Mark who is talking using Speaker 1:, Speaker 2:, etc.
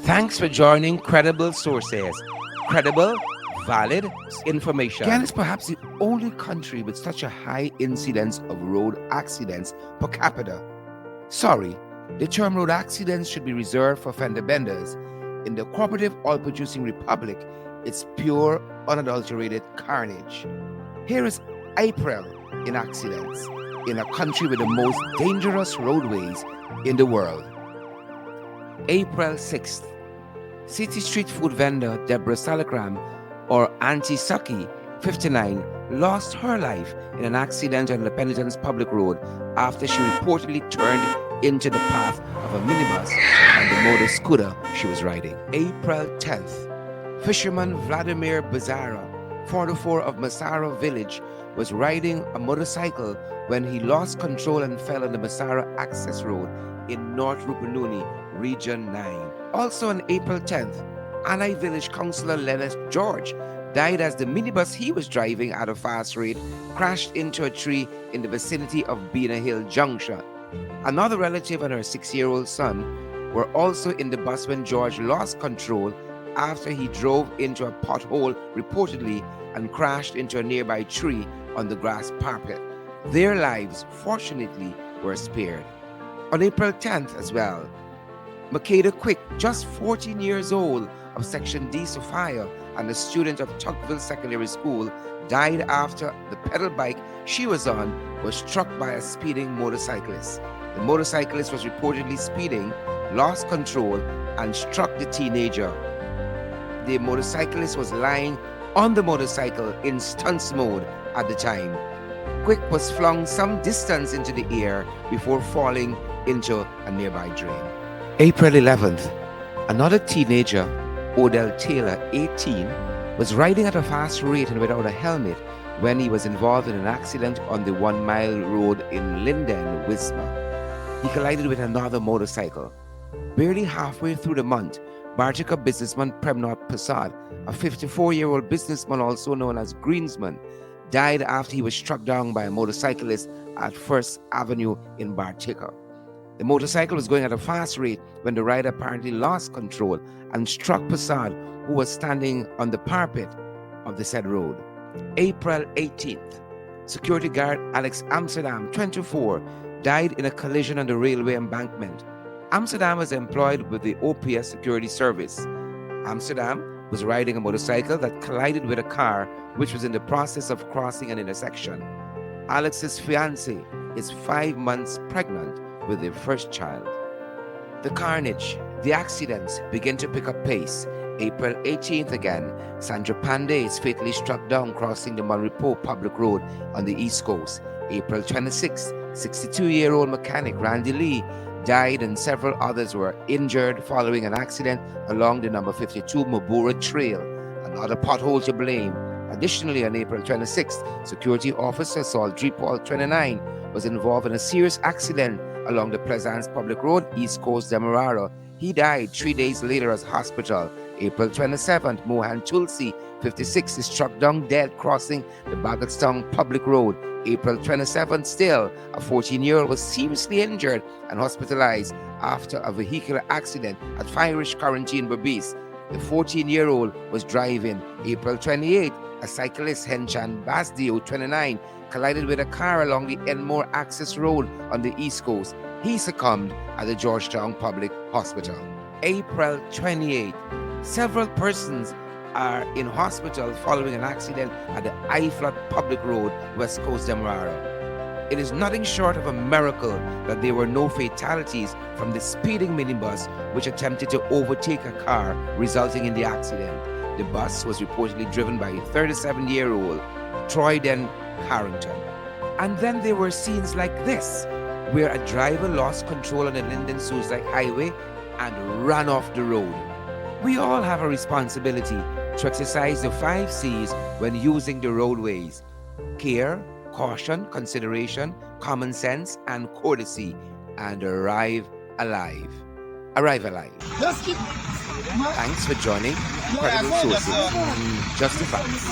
Speaker 1: Thanks for joining Credible Sources. Credible, valid information. Ghana is perhaps the only country with such a high incidence of road accidents per capita. Sorry, the term road accidents should be reserved for fender benders. In the cooperative oil-producing republic, it's pure, unadulterated carnage. Here is April in accidents in a country with the most dangerous roadways in the world. April 6th, city street food vendor Deborah Salakram, or Auntie Saki, 59, lost her life in an accident on the Penitence Public Road after she reportedly turned into the path of a minibus and the motor scooter she was riding. April 10th, fisherman Vladimir Bazara, 44 of Masara village, was riding a motorcycle when he lost control and fell on the Masara Access Road in North Rupununi, Region 9. Also on April 10th, Anai Village Councillor Leonard George died as the minibus he was driving at a fast rate crashed into a tree in the vicinity of Bina Hill Junction. Another relative and her 6-year-old son were also in the bus when George lost control after he drove into a pothole reportedly and crashed into a nearby tree on the grass parapet. Their lives, fortunately, were spared. On April 10th as well, Makeda Quick, just 14 years old, of Section D Sophia and a student of Tuckville Secondary School, died after the pedal bike she was on was struck by a speeding motorcyclist. The motorcyclist was reportedly speeding, lost control, and struck the teenager. The motorcyclist was lying on the motorcycle in stunts mode at the time. Quick was flung some distance into the air before falling into a nearby drain. April 11th, another teenager, Odell Taylor, 18, was riding at a fast rate and without a helmet when he was involved in an accident on the 1 Mile Road in Linden, Wismar. He collided with another motorcycle. Barely halfway through the month, Bartica businessman Premnath Prasad, a 54-year-old businessman also known as Greensman, died after he was struck down by a motorcyclist at First Avenue in Bartica. The motorcycle was going at a fast rate when the rider apparently lost control and struck Prasad, who was standing on the parapet of the said road. April 18th, security guard Alex Amsterdam, 24, died in a collision on the railway embankment. Amsterdam was employed with the OPS security service. Amsterdam was riding a motorcycle that collided with a car which was in the process of crossing an intersection. Alex's fiancée is 5 months pregnant with their first child. The carnage, the accidents begin to pick up pace. April 18th again, Sandra Pandey is fatally struck down crossing the Malripo Public Road on the East Coast. April 26th, 62-year-old mechanic Randy Lee died and several others were injured following an accident along the number 52 Mabura Trail. Another pothole to blame. Additionally, on April 26th, security officer Saul Drepol, 29, was involved in a serious accident along the Pleasance Public Road, East Coast, Demerara. He died 3 days later at hospital. April 27th, Mohan Tulsi, 56, is struck down dead crossing the Bagatstown Public Road. April 27th, still, a 14-year-old was seriously injured and hospitalized after a vehicular accident at Firish Quarantine, Berbice. The 14-year-old was driving. April 28th, a cyclist, Henchan Basdio, 29, collided with a car along the Enmore Access Road on the East Coast. He succumbed at the Georgetown Public Hospital. April 28th, several persons are in hospital following an accident at the Iflot Public Road, West Coast, Demerara. It is nothing short of a miracle that there were no fatalities from the speeding minibus which attempted to overtake a car, resulting in the accident. The bus was reportedly driven by a 37-year-old Troy Den Carrington. And then there were scenes like this, where a driver lost control on the Linden-Suicide Highway and ran off the road. We all have a responsibility to exercise the 5 C's when using the roadways: care, caution, consideration, common sense, and courtesy, and arrive alive. Arrive alive. Thanks for joining Credible Sources. Just the facts.